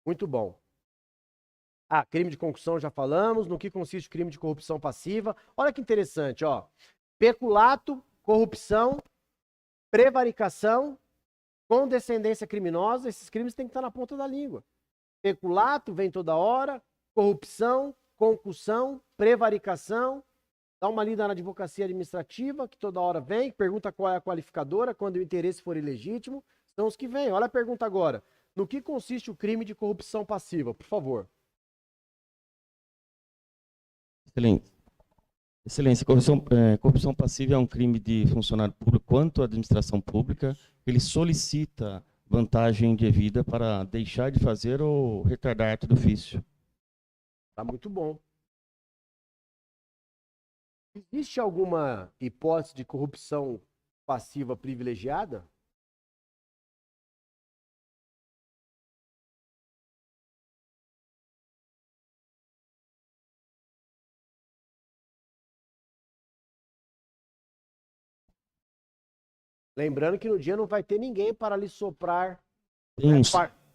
Muito bom. Ah, crime de concussão já falamos. No que consiste o crime de corrupção passiva? Olha que interessante, ó. Peculato, corrupção, prevaricação, condescendência criminosa. Esses crimes têm que estar na ponta da língua. Peculato vem toda hora, corrupção, concussão, prevaricação. Dá uma lida na advocacia administrativa, que toda hora vem, pergunta qual é a qualificadora, quando o interesse for ilegítimo. São os que vêm. Olha a pergunta agora. No que consiste o crime de corrupção passiva? Por favor. Excelência, corrupção passiva é um crime de funcionário público quanto à administração pública. Ele solicita vantagem indevida para deixar de fazer ou retardar ato do ofício. Tá muito bom. Existe alguma hipótese de corrupção passiva privilegiada? Lembrando que no dia não vai ter ninguém para lhe soprar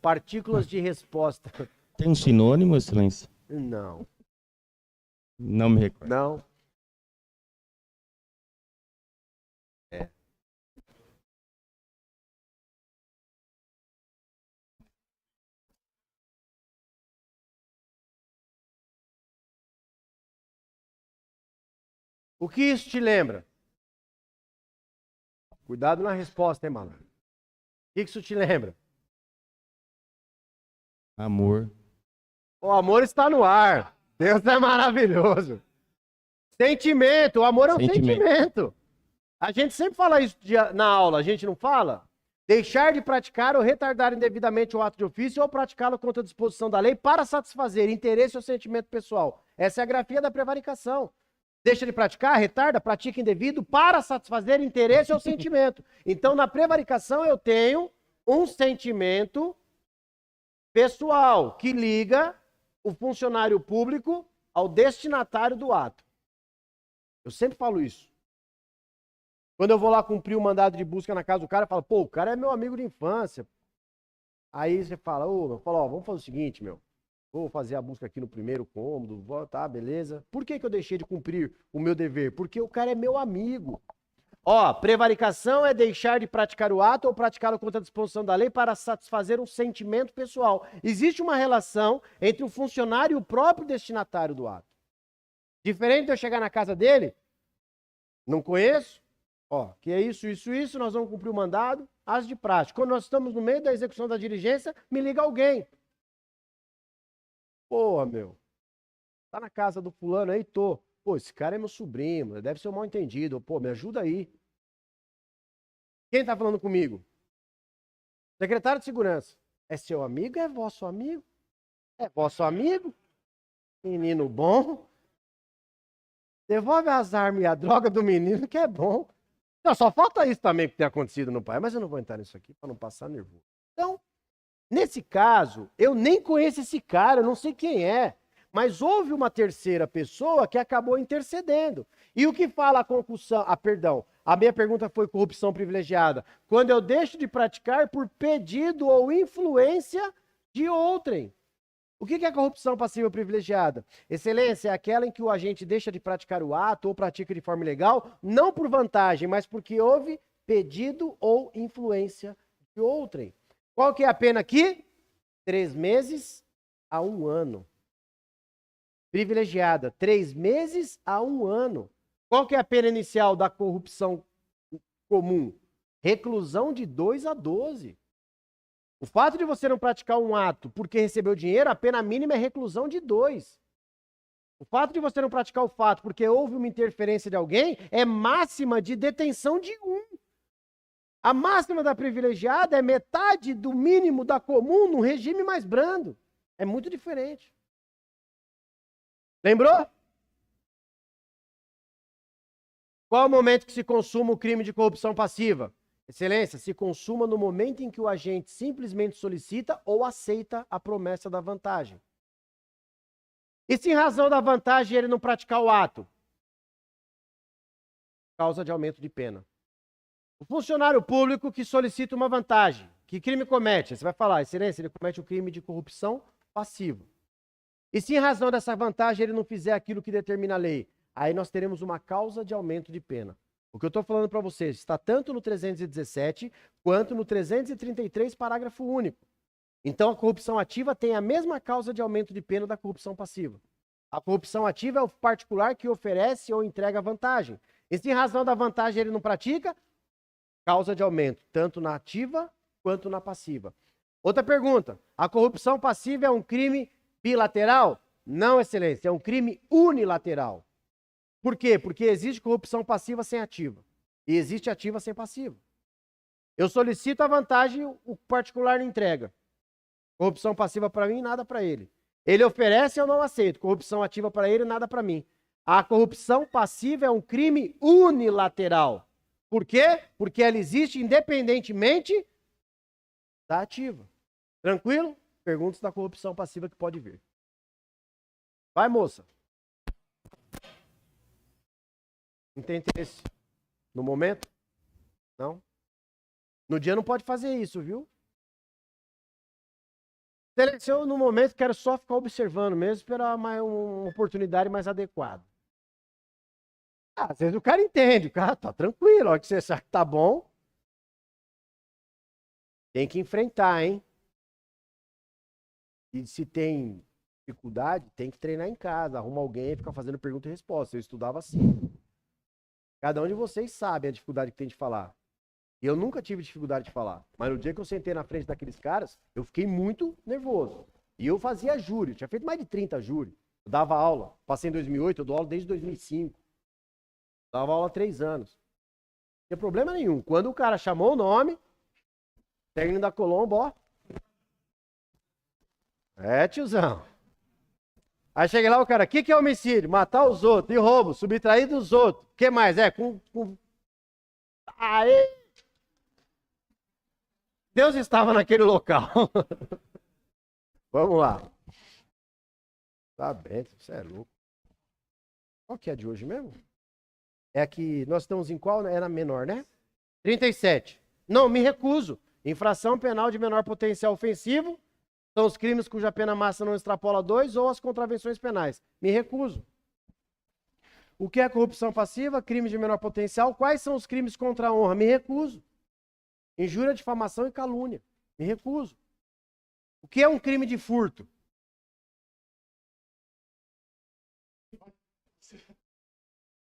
partículas de resposta. Tem um sinônimo, Excelência? Não. Não me recordo. Não. É. O que isso te lembra? Cuidado na resposta, hein, malandro? O que isso te lembra? Amor. O amor está no ar. Deus é maravilhoso. Sentimento. O amor é um sentimento. A gente sempre fala isso na aula, a gente não fala? Deixar de praticar ou retardar indevidamente o ato de ofício ou praticá-lo contra a disposição da lei para satisfazer interesse ou sentimento pessoal. Essa é a grafia da prevaricação. Deixa de praticar, retarda, pratica indevido para satisfazer interesse ou sentimento. Então, na prevaricação, eu tenho um sentimento pessoal que liga o funcionário público ao destinatário do ato. Eu sempre falo isso. Quando eu vou lá cumprir o mandado de busca na casa do cara, eu falo, pô, o cara é meu amigo de infância. Aí você fala, vamos fazer o seguinte, meu. Vou fazer a busca aqui no primeiro cômodo, tá, beleza. Por que eu deixei de cumprir o meu dever? Porque o cara é meu amigo. Ó, prevaricação é deixar de praticar o ato ou praticá-lo contra a disposição da lei para satisfazer um sentimento pessoal. Existe uma relação entre o funcionário e o próprio destinatário do ato. Diferente de eu chegar na casa dele, não conheço, ó, que é isso, nós vamos cumprir o mandado, as de prática. Quando nós estamos no meio da execução da diligência, me liga alguém. Porra, meu, tá na casa do fulano aí? Tô. Pô, esse cara é meu sobrinho, deve ser um mal entendido. Pô, me ajuda aí. Quem tá falando comigo? Secretário de Segurança. É seu amigo? É vosso amigo? É vosso amigo? Menino bom. Devolve as armas e a droga do menino, que é bom. Não, só falta isso também que tem acontecido no pai, mas eu não vou entrar nisso aqui para não passar nervoso. Então, nesse caso, eu nem conheço esse cara, eu não sei quem é, mas houve uma terceira pessoa que acabou intercedendo. E o que fala a concussão? A minha pergunta foi corrupção privilegiada. Quando eu deixo de praticar por pedido ou influência de outrem. O que é corrupção passiva privilegiada? Excelência, é aquela em que o agente deixa de praticar o ato ou pratica de forma ilegal, não por vantagem, mas porque houve pedido ou influência de outrem. Qual que é a pena aqui? 3 meses a 1 ano. Privilegiada, 3 meses a 1 ano. Qual que é a pena inicial da corrupção comum? Reclusão de 2 a 12. O fato de você não praticar um ato porque recebeu dinheiro, a pena mínima é reclusão de 2. O fato de você não praticar o fato porque houve uma interferência de alguém é máxima de detenção de 1. A máxima da privilegiada é metade do mínimo da comum num regime mais brando. É muito diferente. Lembrou? Qual é o momento que se consuma o crime de corrupção passiva? Excelência, se consuma no momento em que o agente simplesmente solicita ou aceita a promessa da vantagem. E se em razão da vantagem ele não praticar o ato? Causa de aumento de pena. O funcionário público que solicita uma vantagem, Que crime comete? Você vai falar, excelência, ele comete o crime de corrupção passiva. E se em razão dessa vantagem ele não fizer aquilo que determina a lei, aí nós teremos uma causa de aumento de pena. O que eu estou falando para vocês está tanto no 317 quanto no 333, parágrafo único. Então a corrupção ativa tem a mesma causa de aumento de pena da corrupção passiva. A corrupção ativa é o particular que oferece ou entrega vantagem. E se em razão da vantagem ele não pratica, causa de aumento, tanto na ativa quanto na passiva. Outra pergunta, a corrupção passiva é um crime bilateral? Não, excelência, é um crime unilateral. Por quê? Porque existe corrupção passiva sem ativa. E existe ativa sem passiva. Eu solicito a vantagem, o particular não entrega. Corrupção passiva para mim, nada para ele. Ele oferece, eu não aceito. Corrupção ativa para ele, nada para mim. A corrupção passiva é um crime unilateral. Por quê? Porque ela existe independentemente da ativa. Tranquilo? Perguntas da corrupção passiva que pode vir. Vai, moça. Não tem interesse no momento? Não? No dia não pode fazer isso, viu? Eu, no momento, quero só ficar observando mesmo, esperar uma oportunidade mais adequada. Às vezes o cara entende, o cara tá tranquilo, a hora que você sabe que tá bom, tem que enfrentar, hein? E se tem dificuldade, tem que treinar em casa, arruma alguém e ficar fazendo pergunta e resposta. Eu estudava assim. Cada um de vocês sabe a dificuldade que tem de falar. E eu nunca tive dificuldade de falar. Mas no dia que eu sentei na frente daqueles caras, eu fiquei muito nervoso. E eu fazia júri, eu tinha feito mais de 30 júri. Eu dava aula, passei em 2008, eu dou aula desde 2005. Eu dava aula há 3 anos. Não tinha problema nenhum. Quando o cara chamou o nome, técnico da Colombo, ó. É, tiozão. Aí cheguei lá, o cara, o que é homicídio? Matar os outros, e roubo, subtrair dos outros. O que mais? Aê! Deus estava naquele local. Vamos lá. Tá bem, você é louco. Qual que é a de hoje mesmo? É aqui, nós estamos em qual? É na menor, né? 37. Não, me recuso. Infração penal de menor potencial ofensivo são os crimes cuja pena máxima não extrapola 2 ou as contravenções penais. Me recuso. O que é corrupção passiva? Crime de menor potencial. Quais são os crimes contra a honra? Me recuso. Injúria, difamação e calúnia. Me recuso. O que é um crime de furto?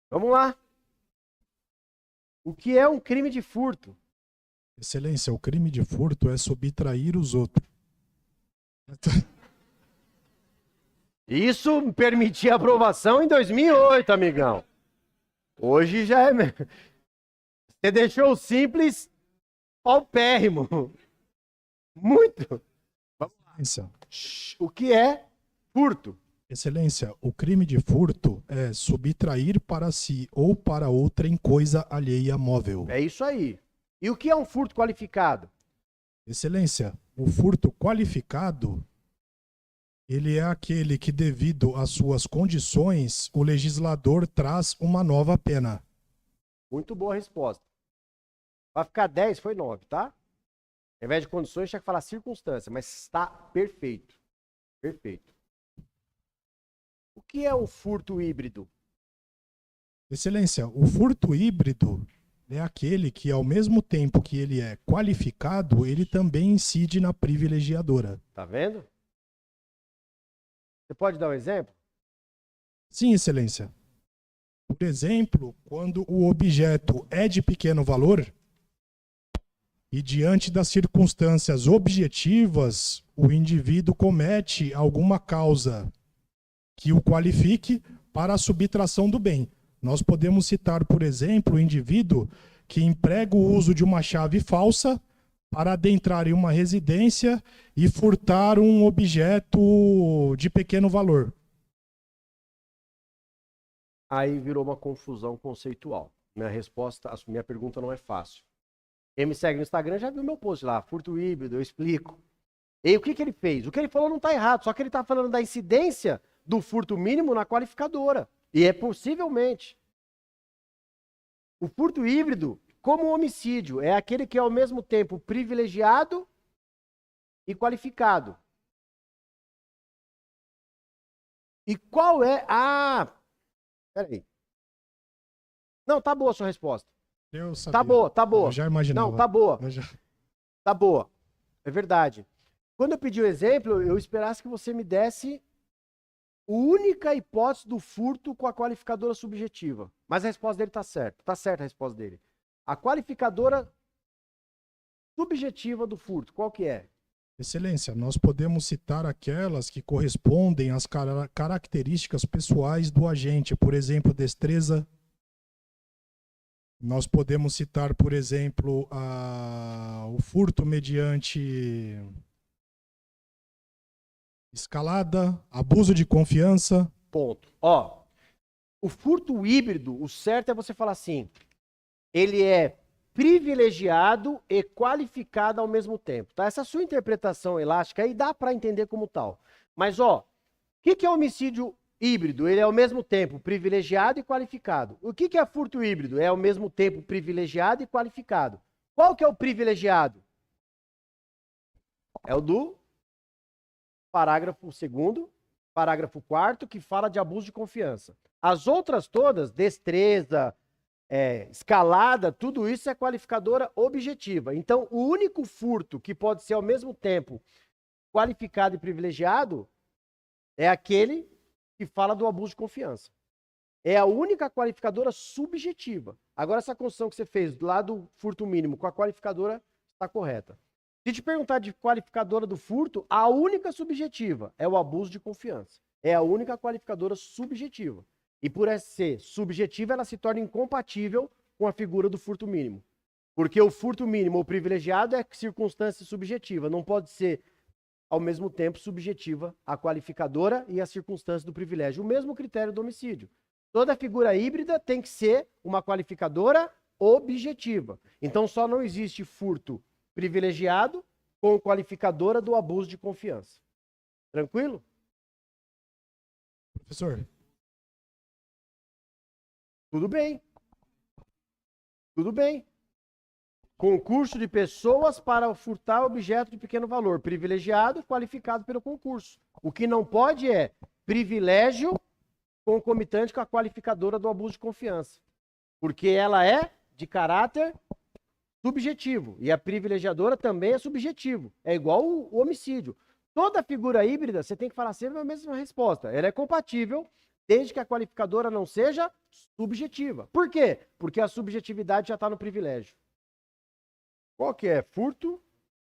Vamos lá. O que é um crime de furto? Excelência, o crime de furto é subtrair os outros. Isso me permitia aprovação em 2008, amigão. Hoje já é... Você deixou o simples paupérrimo. Muito. Excelência. O que é furto? Excelência, o crime de furto é subtrair para si ou para outrem coisa alheia móvel. É isso aí. E o que é um furto qualificado? Excelência, o furto qualificado, ele é aquele que, devido às suas condições, o legislador traz uma nova pena. Muito boa resposta. Vai ficar 10, foi 9, tá? Ao invés de condições, tinha que falar circunstância, mas está perfeito. Perfeito. O que é o furto híbrido? Excelência, o furto híbrido é aquele que, ao mesmo tempo que ele é qualificado, ele também incide na privilegiadora. Tá vendo? Você pode dar um exemplo? Sim, excelência. Por exemplo, quando o objeto é de pequeno valor e, diante das circunstâncias objetivas, o indivíduo comete alguma causa que o qualifique para a subtração do bem. Nós podemos citar, por exemplo, o indivíduo que emprega o uso de uma chave falsa para adentrar em uma residência e furtar um objeto de pequeno valor. Aí virou uma confusão conceitual. Minha pergunta não é fácil. Quem me segue no Instagram já viu meu post lá, furto híbrido, eu explico. E o que ele fez? O que ele falou não está errado, só que ele está falando da incidência do furto mínimo na qualificadora. E é possivelmente. O furto híbrido, como o homicídio, é aquele que é ao mesmo tempo privilegiado e qualificado. E qual é... Ah, peraí. Não, tá boa a sua resposta. Eu sabia. Tá boa, tá boa. Eu já imaginava. Não, tá boa. Eu já... Tá boa. É verdade. Quando eu pedi o exemplo, eu esperasse que você me desse a única hipótese do furto com a qualificadora subjetiva. Mas a resposta dele tá certa. Tá certa a resposta dele. A qualificadora subjetiva do furto, qual que é? Excelência, nós podemos citar aquelas que correspondem às características pessoais do agente, por exemplo, destreza. Nós podemos citar, por exemplo, o furto mediante escalada, abuso de confiança. Ponto. Ó, o furto híbrido, o certo é você falar assim, ele é privilegiado e qualificado ao mesmo tempo, tá? Essa sua interpretação elástica aí dá para entender como tal. Mas, ó, o que é homicídio híbrido? Ele é ao mesmo tempo privilegiado e qualificado. O que é furto híbrido? É ao mesmo tempo privilegiado e qualificado. Qual que é o privilegiado? É o do parágrafo 2º, parágrafo 4º, que fala de abuso de confiança. As outras todas, destreza, escalada, tudo isso é qualificadora objetiva. Então, o único furto que pode ser ao mesmo tempo qualificado e privilegiado é aquele que fala do abuso de confiança. É a única qualificadora subjetiva. Agora, essa construção que você fez lá do furto mínimo com a qualificadora está correta. Se te perguntar de qualificadora do furto, a única subjetiva é o abuso de confiança. É a única qualificadora subjetiva. E por ser subjetiva, ela se torna incompatível com a figura do furto mínimo. Porque o furto mínimo ou privilegiado é circunstância subjetiva. Não pode ser, ao mesmo tempo, subjetiva a qualificadora e a circunstância do privilégio. O mesmo critério do homicídio. Toda figura híbrida tem que ser uma qualificadora objetiva. Então, só não existe furto privilegiado com qualificadora do abuso de confiança. Tranquilo? Professor. Tudo bem. Tudo bem. Concurso de pessoas para furtar objeto de pequeno valor. Privilegiado, qualificado pelo concurso. O que não pode é privilégio concomitante com a qualificadora do abuso de confiança. Porque ela é de caráter subjetivo. E a privilegiadora também é subjetivo. É igual o homicídio. Toda figura híbrida, você tem que falar sempre a mesma resposta. Ela é compatível desde que a qualificadora não seja subjetiva. Por quê? Porque a subjetividade já está no privilégio. Qual que é? Furto,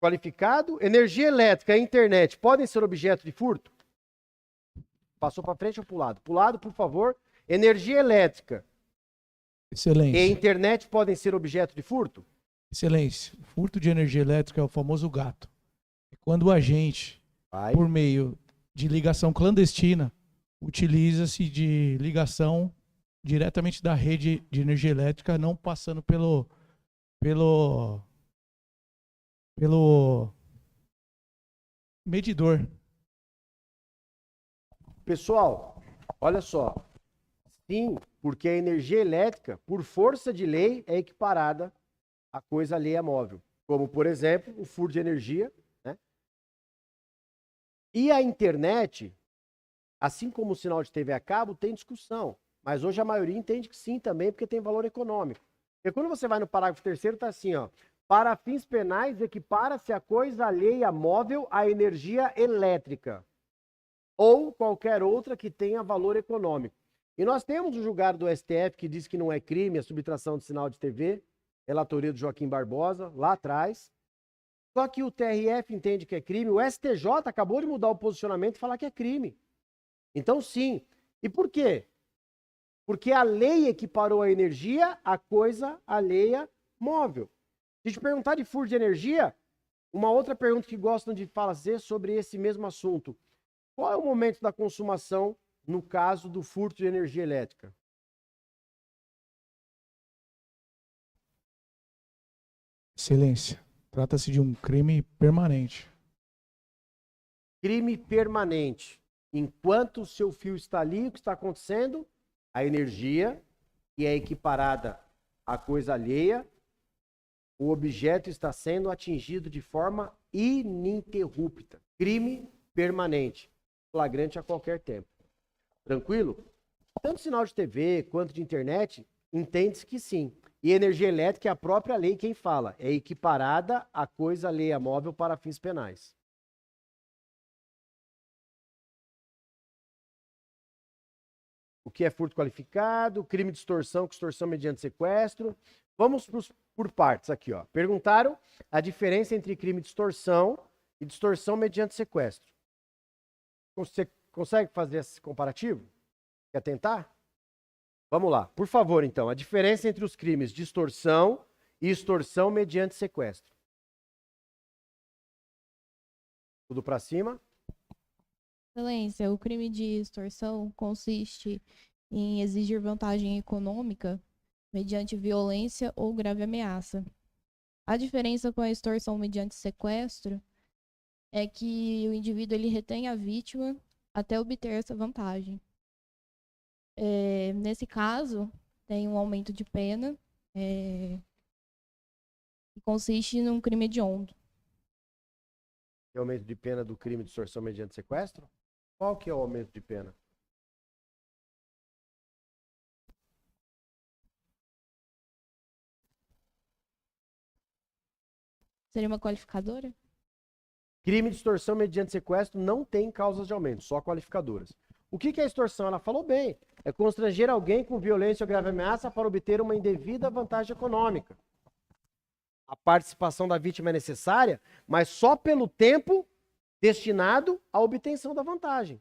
qualificado, energia elétrica e internet podem ser objeto de furto? Passou para frente ou para o lado? Para o lado, por favor. Energia elétrica Excelência. e internet podem ser objeto de furto? Excelência. O furto de energia elétrica é o famoso gato. É quando o agente, por meio de ligação clandestina, utiliza-se de ligação diretamente da rede de energia elétrica, não passando pelo medidor. Pessoal, olha só. Sim, porque a energia elétrica, por força de lei, é equiparada a coisa alheia móvel. Como, por exemplo, o furto de energia, né? E a internet, assim como o sinal de TV a cabo, tem discussão. Mas hoje a maioria entende que sim também, porque tem valor econômico. E quando você vai no parágrafo 3º, está assim, ó. Para fins penais, equipara-se a coisa alheia móvel à energia elétrica ou qualquer outra que tenha valor econômico. E nós temos o julgado do STF que diz que não é crime a subtração de sinal de TV, relatoria do Joaquim Barbosa, lá atrás. Só que o TRF entende que é crime, o STJ acabou de mudar o posicionamento e falar que é crime. Então, sim. E por quê? Porque a lei equiparou a energia à coisa alheia móvel. Se te perguntar de furto de energia, uma outra pergunta que gostam de fazer sobre esse mesmo assunto. Qual é o momento da consumação no caso do furto de energia elétrica? Excelência. Trata-se de um crime permanente. Crime permanente. Enquanto o seu fio está ali, o que está acontecendo? A energia, que é equiparada à coisa alheia, o objeto está sendo atingido de forma ininterrupta. Crime permanente. Flagrante a qualquer tempo. Tranquilo? Tanto sinal de TV quanto de internet, entende-se que sim. E energia elétrica é a própria lei quem fala. É equiparada a coisa alheia móvel para fins penais. O que é furto qualificado, crime de extorsão, extorsão mediante sequestro. Vamos por partes aqui, ó. Perguntaram a diferença entre crime de extorsão e de extorsão mediante sequestro. Você consegue fazer esse comparativo? Quer tentar? Vamos lá. Por favor, então, a diferença entre os crimes de extorsão e extorsão mediante sequestro. Tudo para cima? Excelência, o crime de extorsão consiste em exigir vantagem econômica mediante violência ou grave ameaça. A diferença com a extorsão mediante sequestro é que o indivíduo ele retém a vítima até obter essa vantagem. Nesse caso, tem um aumento de pena que consiste num crime hediondo. É o aumento de pena do crime de extorsão mediante sequestro? Qual que é o aumento de pena? Seria uma qualificadora? Crime de extorsão mediante sequestro não tem causas de aumento, só qualificadoras. O que é extorsão? Ela falou bem. É constranger alguém com violência ou grave ameaça para obter uma indevida vantagem econômica. A participação da vítima é necessária, mas só pelo tempo destinado à obtenção da vantagem.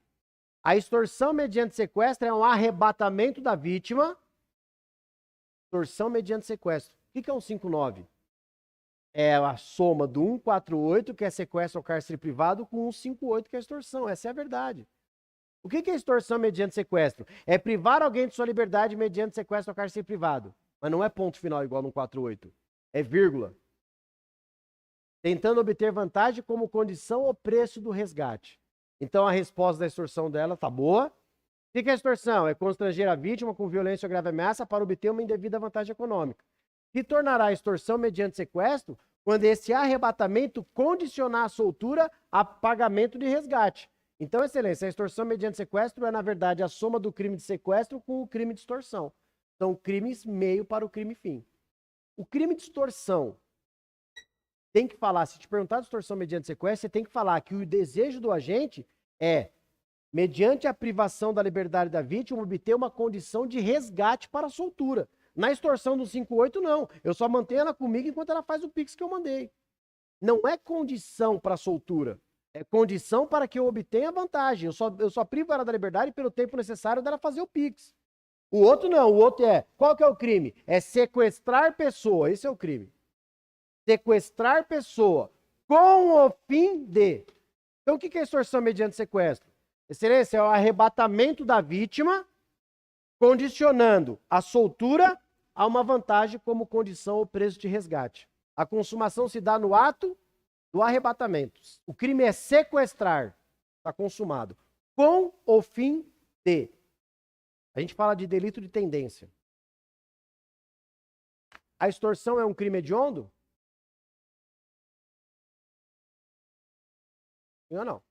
A extorsão mediante sequestro é um arrebatamento da vítima. Extorsão mediante sequestro. O que é um 59? É a soma do 148, que é sequestro ou cárcere privado, com 158, que é extorsão. Essa é a verdade. O que é extorsão mediante sequestro? É privar alguém de sua liberdade mediante sequestro ou cárcere privado. Mas não é ponto final igual no 148. É vírgula. Tentando obter vantagem como condição ou preço do resgate. Então a resposta da extorsão dela tá boa. O que é extorsão? É constranger a vítima com violência ou grave ameaça para obter uma indevida vantagem econômica. Que tornará a extorsão mediante sequestro quando esse arrebatamento condicionar a soltura a pagamento de resgate. Então, excelência, a extorsão mediante sequestro é, na verdade, a soma do crime de sequestro com o crime de extorsão. São crimes meio para o crime fim. O crime de extorsão tem que falar, se te perguntar de extorsão mediante sequestro, você tem que falar que o desejo do agente é, mediante a privação da liberdade da vítima, obter uma condição de resgate para a soltura. Na extorsão do 58, não. Eu só mantenho ela comigo enquanto ela faz o Pix que eu mandei. Não é condição para a soltura. É condição para que eu obtenha vantagem. Eu só privo ela da liberdade pelo tempo necessário dela fazer o Pix. O outro não. O outro é... Qual que é o crime? É sequestrar pessoa. Esse é o crime. Sequestrar pessoa com o fim de... Então, o que é extorsão mediante sequestro? Excelência, é o arrebatamento da vítima condicionando a soltura a uma vantagem como condição ou preço de resgate. A consumação se dá no ato do arrebatamento. O crime é sequestrar, está consumado, com o fim de. A gente fala de delito de tendência. A extorsão é um crime hediondo? Sim ou não?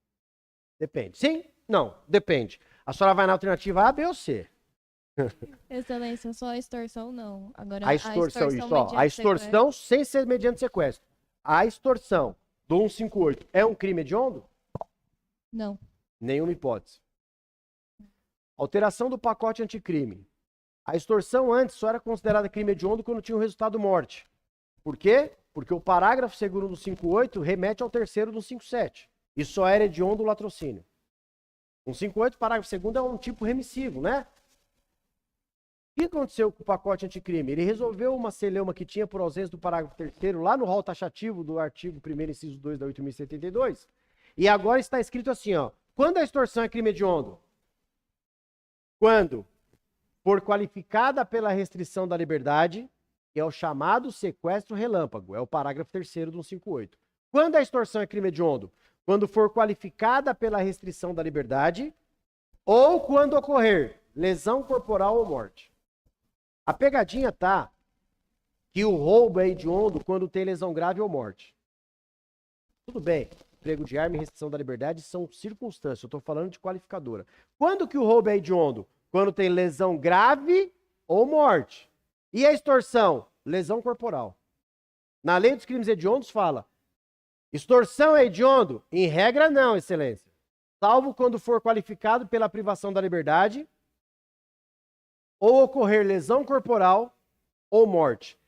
Depende. Sim? Não. Depende. A senhora vai na alternativa A, B ou C? Excelência, só a extorsão não. Agora, A extorsão, isso, ó. A extorsão sem ser mediante sequestro. A extorsão do 158 é um crime hediondo? Não. Nenhuma hipótese. Alteração do pacote anticrime. A extorsão antes só era considerada crime hediondo quando tinha o resultado morte. Por quê? Porque o parágrafo 2º do 58 remete ao 3º do 57. E só era hediondo o latrocínio. 158, parágrafo 2º é um tipo remissivo, né? O que aconteceu com o pacote anticrime? Ele resolveu uma celeuma que tinha por ausência do parágrafo 3º lá no rol taxativo do artigo 1º, inciso 2 da 8.072. E agora está escrito assim, ó. Quando a extorsão é crime hediondo? Quando for qualificada pela restrição da liberdade, que é o chamado sequestro relâmpago, é o parágrafo 3º do 158. Quando a extorsão é crime hediondo? Quando for qualificada pela restrição da liberdade ou quando ocorrer lesão corporal ou morte. A pegadinha tá que o roubo é hediondo quando tem lesão grave ou morte. Tudo bem, emprego de arma e restrição da liberdade são circunstâncias, eu estou falando de qualificadora. Quando que o roubo é hediondo? Quando tem lesão grave ou morte. E a extorsão? Lesão corporal. Na lei dos crimes hediondos fala, extorsão é hediondo? Em regra não, excelência. Salvo quando for qualificado pela privação da liberdade ou ocorrer lesão corporal ou morte.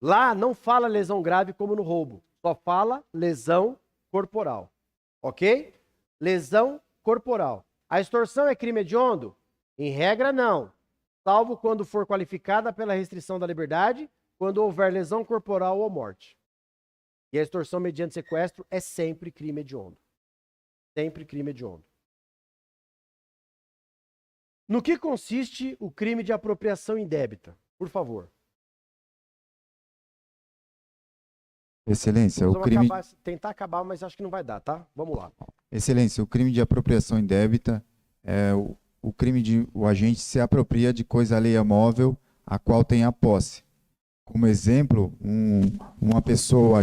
Lá não fala lesão grave como no roubo, só fala lesão corporal, ok? Lesão corporal. A extorsão é crime hediondo? Em regra não, salvo quando for qualificada pela restrição da liberdade, quando houver lesão corporal ou morte. E a extorsão mediante sequestro é sempre crime hediondo. Sempre crime hediondo. No que consiste o crime de apropriação indébita? Por favor. Excelência, Vamos tentar acabar, mas acho que não vai dar, tá? Vamos lá. Excelência, o crime de apropriação indébita é o crime de o agente se apropria de coisa alheia móvel a qual tem a posse. Como exemplo, uma pessoa,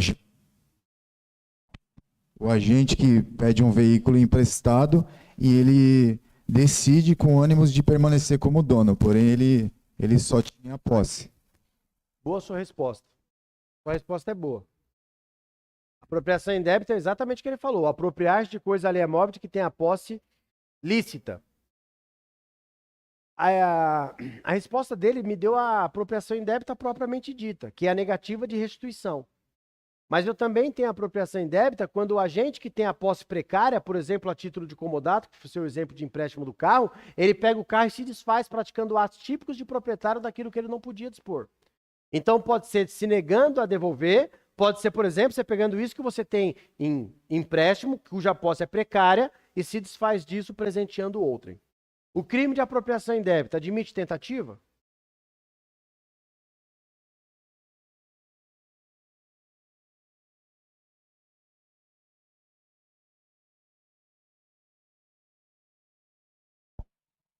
o agente que pede um veículo emprestado e ele decide com ânimos de permanecer como dono, porém ele só tinha a posse. Boa sua resposta. Sua resposta é boa. Apropriação indébita é exatamente o que ele falou. Apropriar-se de coisa alheia móvel de que tem a posse lícita. A resposta dele me deu a apropriação indébita propriamente dita, que é a negativa de restituição. Mas eu também tenho a apropriação indébita quando o agente que tem a posse precária, por exemplo, a título de comodato, que foi o seu exemplo de empréstimo do carro, ele pega o carro e se desfaz praticando atos típicos de proprietário daquilo que ele não podia dispor. Então pode ser se negando a devolver, pode ser, por exemplo, você pegando isso que você tem em empréstimo, cuja posse é precária, e se desfaz disso presenteando outrem. O crime de apropriação indébita admite tentativa?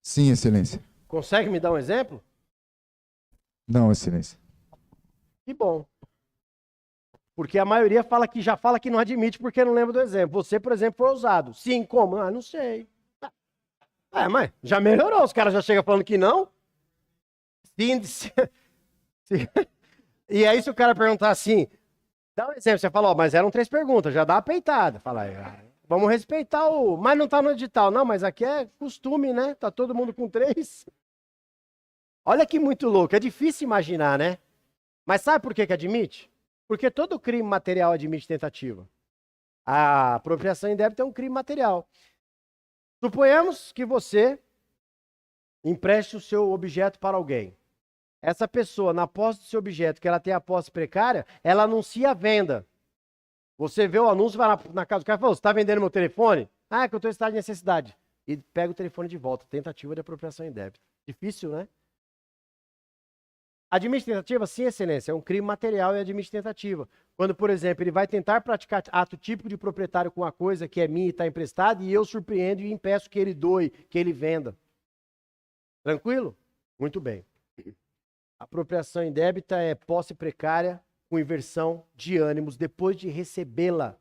Sim, excelência. Consegue me dar um exemplo? Não, excelência. Que bom. Porque a maioria já fala que não admite porque não lembra do exemplo. Você, por exemplo, foi usado. Sim, como? Ah, não sei. Mas já melhorou. Os caras já chegam falando que não. Sim. E aí se o cara perguntar assim, dá um exemplo. Você fala, mas eram 3 perguntas, já dá uma peitada. Fala, vamos respeitar o... Mas não tá no edital. Não, mas aqui é costume, né? Tá todo mundo com 3. Olha que muito louco. É difícil imaginar, né? Mas sabe por que admite? Porque todo crime material admite tentativa. A apropriação indébita é um crime material. Suponhamos que você empreste o seu objeto para alguém. Essa pessoa, na posse do seu objeto, que ela tem a posse precária, ela anuncia a venda. Você vê o anúncio, vai na casa do cara e fala, você está vendendo meu telefone? Ah, é que eu estou em estado de necessidade. E pega o telefone de volta. Tentativa de apropriação indébita. Difícil, né? Admite tentativa? Sim, excelência. É um crime material e admite tentativa. Quando, por exemplo, ele vai tentar praticar ato típico de proprietário com a coisa que é minha e está emprestada e eu surpreendo e impeço que ele doe, que ele venda. Tranquilo? Muito bem. Apropriação indébita é posse precária com inversão de ânimos depois de recebê-la.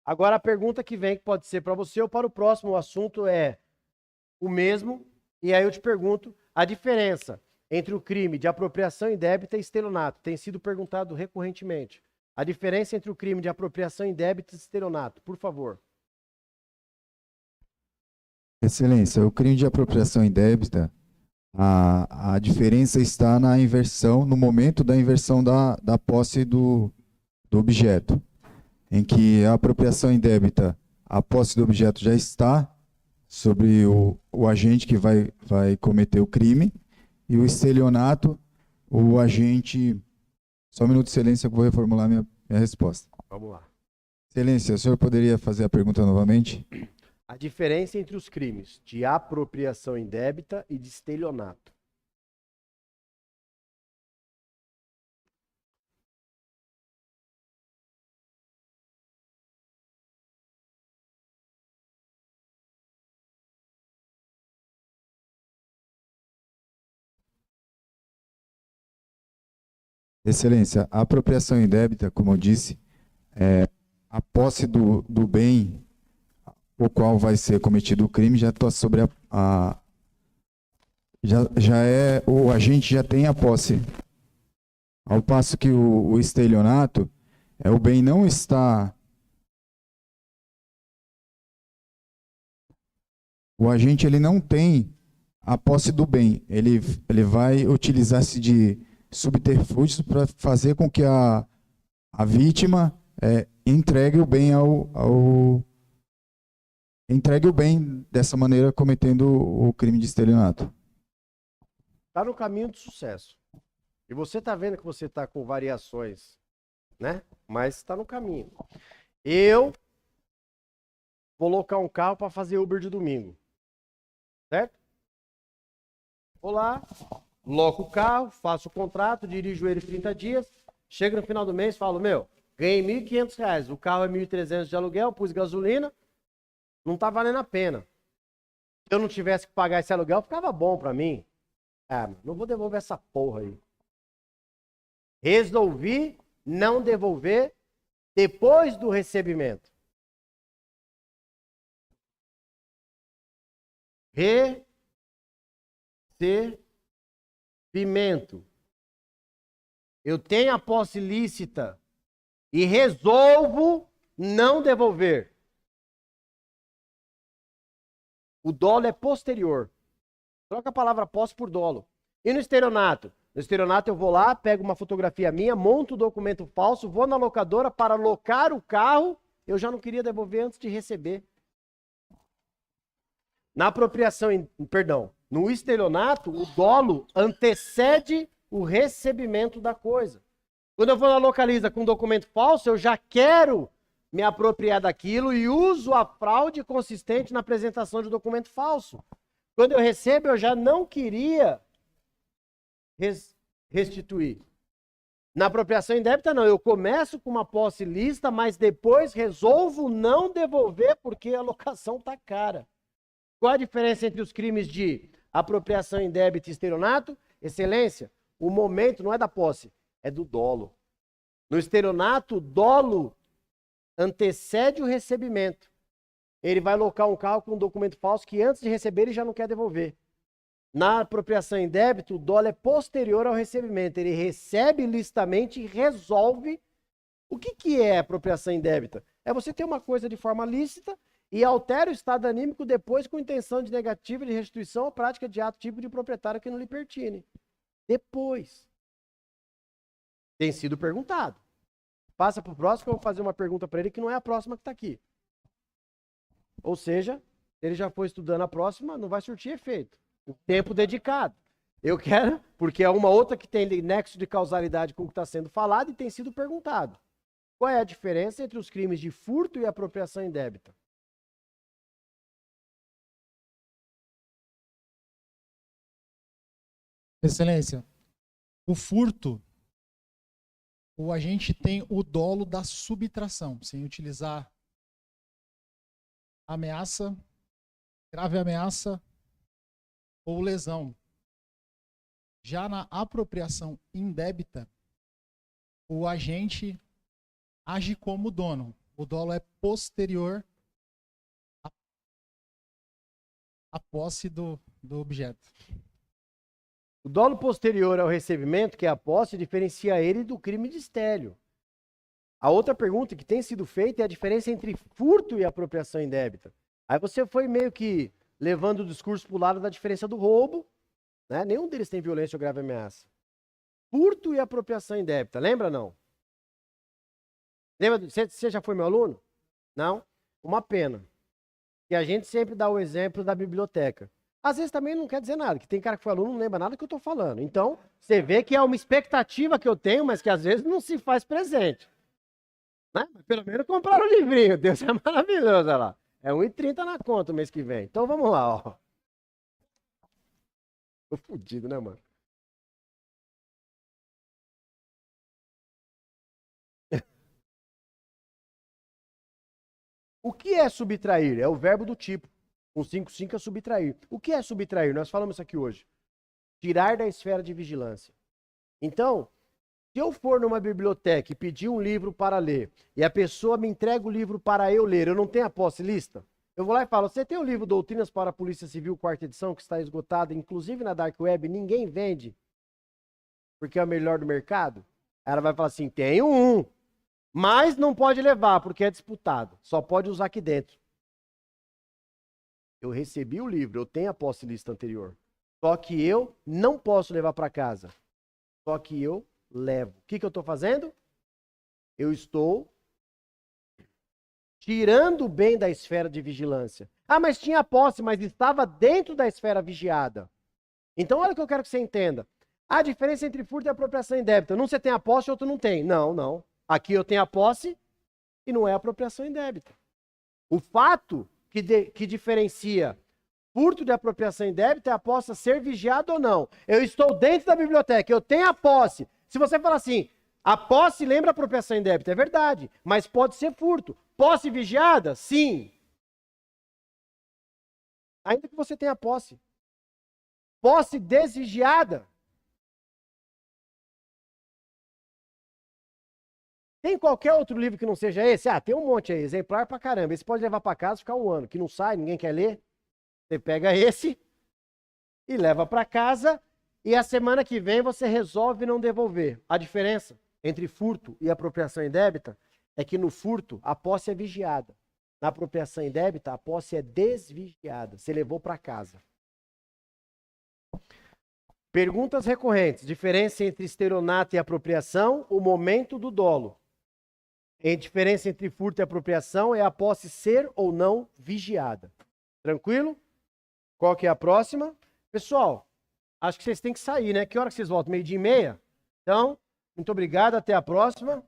Agora a pergunta que vem, que pode ser para você ou para o próximo, o assunto é o mesmo, e aí eu te pergunto a diferença entre o crime de apropriação indébita e estelionato. Tem sido perguntado recorrentemente. A diferença entre o crime de apropriação indébita e estelionato, por favor. Excelência, o crime de apropriação indébita, a diferença está na inversão, no momento da inversão da posse do objeto, em que a apropriação indébita, a posse do objeto já está sobre o agente que vai cometer o crime, e o estelionato, o agente... Só um minuto de excelência que eu vou reformular minha resposta. Vamos lá. Excelência, o senhor poderia fazer a pergunta novamente? A diferença entre os crimes de apropriação indébita e de estelionato. Excelência, a apropriação indébita, como eu disse, a posse do bem o qual vai ser cometido o crime já está sobre o agente já tem a posse. Ao passo que o estelionato, o bem não está... O agente ele não tem a posse do bem. Ele vai utilizar-se de subterfúgios para fazer com que a vítima entregue o bem entregue o bem dessa maneira, cometendo o crime de estelionato. Está no caminho do sucesso. E você está vendo que você está com variações, né? Mas está no caminho. Eu vou locar um carro para fazer Uber de domingo. Certo? Vou lá, loco o carro, faço o contrato, dirijo ele 30 dias, chego no final do mês e falo, ganhei R$1.500, o carro é R$1.300 de aluguel, pus gasolina, não tá valendo a pena. Se eu não tivesse que pagar esse aluguel, ficava bom para mim. Não vou devolver essa porra aí. Resolvi não devolver depois do recebimento. Recebimento. Eu tenho a posse lícita e resolvo não devolver. O dolo é posterior. Troca a palavra posse por dolo. E no estelionato? No estelionato eu vou lá, pego uma fotografia minha, monto o documento falso, vou na locadora para locar o carro, eu já não queria devolver antes de receber. Na apropriação, no estelionato, o dolo antecede o recebimento da coisa. Quando eu vou na localiza com um documento falso, eu já quero me apropriar daquilo e uso a fraude consistente na apresentação de documento falso. Quando eu recebo, eu já não queria restituir. Na apropriação indébita, não. Eu começo com uma posse lícita, mas depois resolvo não devolver porque a locação está cara. Qual a diferença entre os crimes de apropriação indébita e estelionato? Excelência, o momento não é da posse, é do dolo. No estelionato, o dolo antecede o recebimento. Ele vai locar um carro com um documento falso que antes de receber ele já não quer devolver. Na apropriação indébita, o dolo é posterior ao recebimento. Ele recebe licitamente e resolve. O que é apropriação indébita? É você ter uma coisa de forma lícita e altera o estado anímico depois com intenção de negativa de restituição ou prática de ato típico de proprietário que não lhe pertine. Depois. Tem sido perguntado. Passa para o próximo que eu vou fazer uma pergunta para ele que não é a próxima que está aqui. Ou seja, ele já foi estudando a próxima, não vai surtir efeito. O tempo dedicado. Eu quero, porque é uma outra que tem nexo de causalidade com o que está sendo falado e tem sido perguntado. Qual é a diferença entre os crimes de furto e apropriação indébita? Excelência, o furto, o agente tem o dolo da subtração, sem utilizar ameaça, grave ameaça ou lesão. Já na apropriação indébita, o agente age como dono. O dolo é posterior à posse do objeto. O dolo posterior ao recebimento, que é a posse, diferencia ele do crime de estélio. A outra pergunta que tem sido feita é a diferença entre furto e apropriação indébita. Aí você foi meio que levando o discurso para o lado da diferença do roubo, né? Nenhum deles tem violência ou grave ameaça. Furto e apropriação indébita, lembra não? Lembra? Você já foi meu aluno? Não? Uma pena. E a gente sempre dá o exemplo da biblioteca. Às vezes também não quer dizer nada, que tem cara que foi aluno e não lembra nada do que eu estou falando. Então, você vê que é uma expectativa que eu tenho, mas que às vezes não se faz presente. Né? Pelo menos compraram o livrinho, Deus é maravilhoso, olha lá. É R$1,30 na conta o mês que vem. Então vamos lá, ó. Tô fudido, né, mano? O que é subtrair? É o verbo do tipo. Com 5,5 é subtrair. O que é subtrair? Nós falamos isso aqui hoje. Tirar da esfera de vigilância. Então, Se eu for numa biblioteca e pedir um livro para ler, e a pessoa me entrega o livro para eu ler, eu não tenho a posse lista? Eu vou lá e falo, você tem o livro Doutrinas para a Polícia Civil, quarta edição, que está esgotado, inclusive na Dark Web, ninguém vende, porque é o melhor do mercado? Ela vai falar assim, tenho um, mas não pode levar, porque é disputado, só pode usar aqui dentro. Eu recebi o livro, eu tenho a posse lista anterior, só que eu não posso levar para casa, só que eu levo. O que eu estou fazendo? Eu estou tirando o bem da esfera de vigilância. Ah, mas tinha posse, mas estava dentro da esfera vigiada. Então, olha o que eu quero que você entenda. A diferença entre furto e apropriação indébita. Um você tem a posse, outro não tem. Não, não. Aqui eu tenho a posse e não é apropriação indébita. O fato que diferencia furto de apropriação indébita é a posse ser vigiada ou não. Eu estou dentro da biblioteca, eu tenho a posse. Se você falar assim, a posse lembra apropriação indébita, é verdade, mas pode ser furto. Posse vigiada? Sim. Ainda que você tenha posse. Posse desvigiada? Tem qualquer outro livro que não seja esse? Ah, tem um monte aí, exemplar pra caramba. Esse pode levar pra casa e ficar um ano, que não sai, ninguém quer ler. Você pega esse e leva pra casa e a semana que vem você resolve não devolver. A diferença entre furto e apropriação indébita é que no furto a posse é vigiada. Na apropriação indébita a posse é desvigiada. Você levou para casa. Perguntas recorrentes. Diferença entre estelionato e apropriação, o momento do dolo. A diferença entre furto e apropriação é a posse ser ou não vigiada. Tranquilo? Qual que é a próxima? Pessoal, acho que vocês têm que sair, né? Que hora que vocês voltam? 12:30? Então, muito obrigado, até a próxima.